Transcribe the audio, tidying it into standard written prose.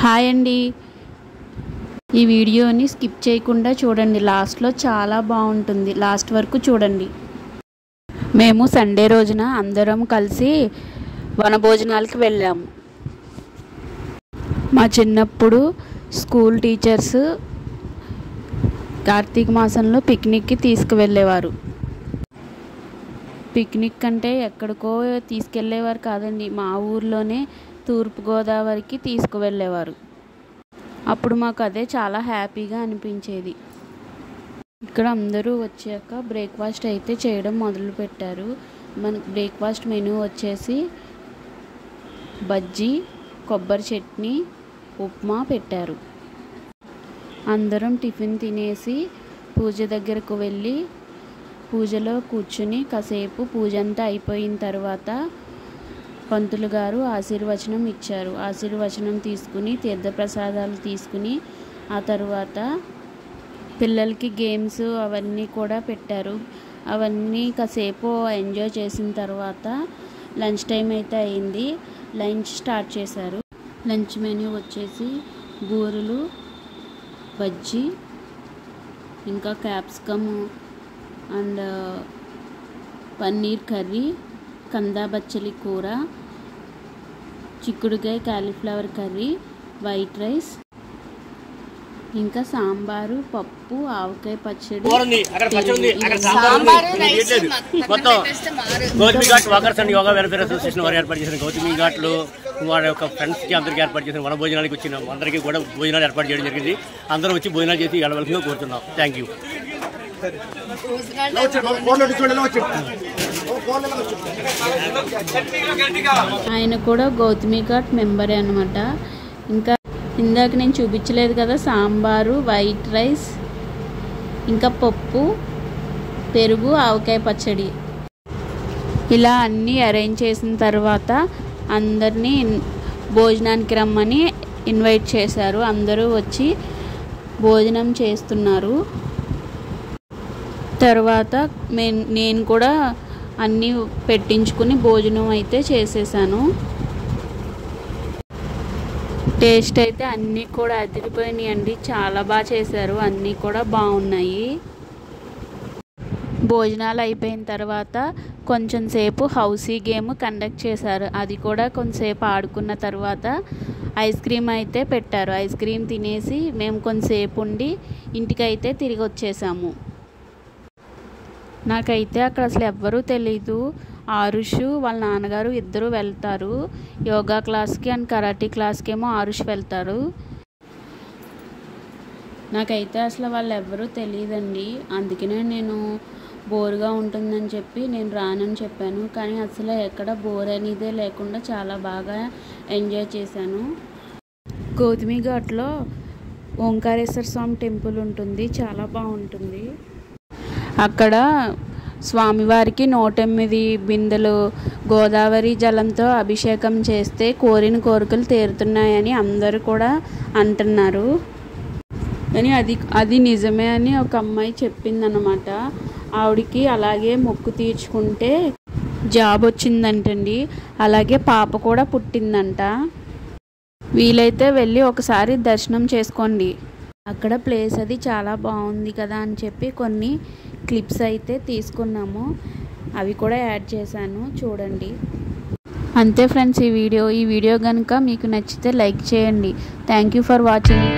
Hi అండి, ఈ వీడియోని స్కిప్ చేయకుండా చూడండి. లాస్ట్లో చాలా బాగుంటుంది, లాస్ట్ వరకు చూడండి. మేము సండే రోజున అందరం కలిసి వనభోజనాలకి వెళ్ళాము. మా చిన్నప్పుడు స్కూల్ టీచర్స్ కార్తీక మాసంలో పిక్నిక్కి తీసుకువెళ్ళేవారు. పిక్నిక్ అంటే ఎక్కడికో తీసుకెళ్ళేవారు కాదండి, మా ఊర్లోనే తూర్పుగోదావరికి తీసుకువెళ్ళేవారు. అప్పుడు మాకు అదే చాలా హ్యాపీగా అనిపించేది. ఇక్కడ అందరూ వచ్చాక బ్రేక్ఫాస్ట్ అయితే చేయడం మొదలుపెట్టారు. మన బ్రేక్ఫాస్ట్ మెనూ వచ్చేసి బజ్జీ, కొబ్బరి చట్నీ, ఉప్మా పెట్టారు. అందరం టిఫిన్ తినేసి పూజ దగ్గరకు వెళ్ళి పూజలో కూర్చుని కాసేపు పూజ అంతా అయిపోయిన తర్వాత పంతులు గారు ఆశీర్వచనం ఇచ్చారు. ఆశీర్వచనం తీసుకుని తీర్థప్రసాదాలు తీసుకుని ఆ తర్వాత పిల్లలకి గేమ్స్ అవన్నీ కూడా పెట్టారు. అవన్నీ కాసేపు ఎంజాయ్ చేసిన తర్వాత లంచ్ టైం అయితే అయింది. లంచ్ స్టార్ట్ చేశారు. లంచ్ మెనూ వచ్చేసి బూరెలు, బజ్జీ, ఇంకా క్యాప్సికమ్ అండ్ పన్నీర్ కర్రీ, కందా బచ్చలి కూర, చిక్కుడుకాయ కాలీఫ్లవర్ కర్రీ, వైట్ రైస్, ఇంకా సాంబారు, పప్పు, ఆవకాయ పచ్చడి. Gautami ghat walkers and yoga welfare association వారు ఏర్పాటు చేసిన గౌతమి ఘాట్లు వారి యొక్క ఫ్రెండ్స్కి అందరికీ ఏర్పాటు చేసిన వన భోజనానికి వచ్చిన అందరికీ కూడా భోజనాలు ఏర్పాటు చేయడం జరిగింది. అందరూ వచ్చి భోజనాలు చేసి వెళ్ళవలసిందిగా కోరుతున్నాం. Thank you. ఆయన కూడా గౌతమి ఘాట్ మెంబరే అనమాట. ఇంకా ఇందాక నేను చూపించలేదు కదా, సాంబారు, వైట్ రైస్, ఇంకా పప్పు, పెరుగు, ఆవకాయ పచ్చడి, ఇలా అన్నీ అరేంజ్ చేసిన తర్వాత అందరినీ భోజనానికి రమ్మని ఇన్వైట్ చేశారు. అందరూ వచ్చి భోజనం చేస్తున్నారు. తర్వాత నేను కూడా అన్నీ పెట్టించుకుని భోజనం అయితే చేసేసాను. టేస్ట్ అయితే అన్నీ కూడా అదిరిపోయినాయి అండి, చాలా బాగా చేశారు, అన్నీ కూడా బాగున్నాయి. భోజనాలు అయిపోయిన తర్వాత కొంచెం సేపు హౌసీ గేమ్ కండక్ట్ చేశారు. అది కూడా కొంచెంసేపు ఆడుకున్న తర్వాత ఐస్ క్రీమ్ అయితే పెట్టారు. ఐస్ క్రీమ్ తినేసి మేము కొంచెంసేపు ఉండి ఇంటికైతే తిరిగి వచ్చేసాము. నాకైతే అక్కడ అసలు ఎవ్వరూ తెలీదు. ఆరుష్ వాళ్ళ నాన్నగారు ఇద్దరు వెళ్తారు. యోగా క్లాస్కి అండ్ కరాటీ క్లాస్కి ఏమో ఆరుష్ వెళ్తారు. నాకైతే అసలు వాళ్ళు ఎవ్వరూ తెలియదండి. అందుకనే నేను బోర్గా ఉంటుందని చెప్పి నేను రానని చెప్పాను. కానీ అసలు ఎక్కడ బోర్ అనేదే లేకుండా చాలా బాగా ఎంజాయ్ చేశాను. గౌతమి ఘాట్లో ఓంకారేశ్వర స్వామి టెంపుల్ ఉంటుంది, చాలా బాగుంటుంది. అక్కడ స్వామివారికి 108 బిందెలు గోదావరి జలంతో అభిషేకం చేస్తే కోరిన కోరికలు తీరుతున్నాయని అందరూ కూడా అంటున్నారు. కానీ అది నిజమే అని ఒక అమ్మాయి చెప్పిందన్నమాట. ఆవిడికి అలాగే మొక్కు తీర్చుకుంటే జాబ్ వచ్చిందంటండి, అలాగే పాప కూడా పుట్టిందంట. వీలైతే వెళ్ళి ఒకసారి దర్శనం చేసుకోండి. అక్కడ ప్లేస్ అది చాలా బాగుంది కదా అని చెప్పి కొన్ని క్లిప్స్ అయితే తీసుకున్నాము, అవి కూడా యాడ్ చేశాను, చూడండి. అంతే ఫ్రెండ్స్, ఈ వీడియో కనుక మీకు నచ్చితే లైక్ చేయండి. Thank you for watching.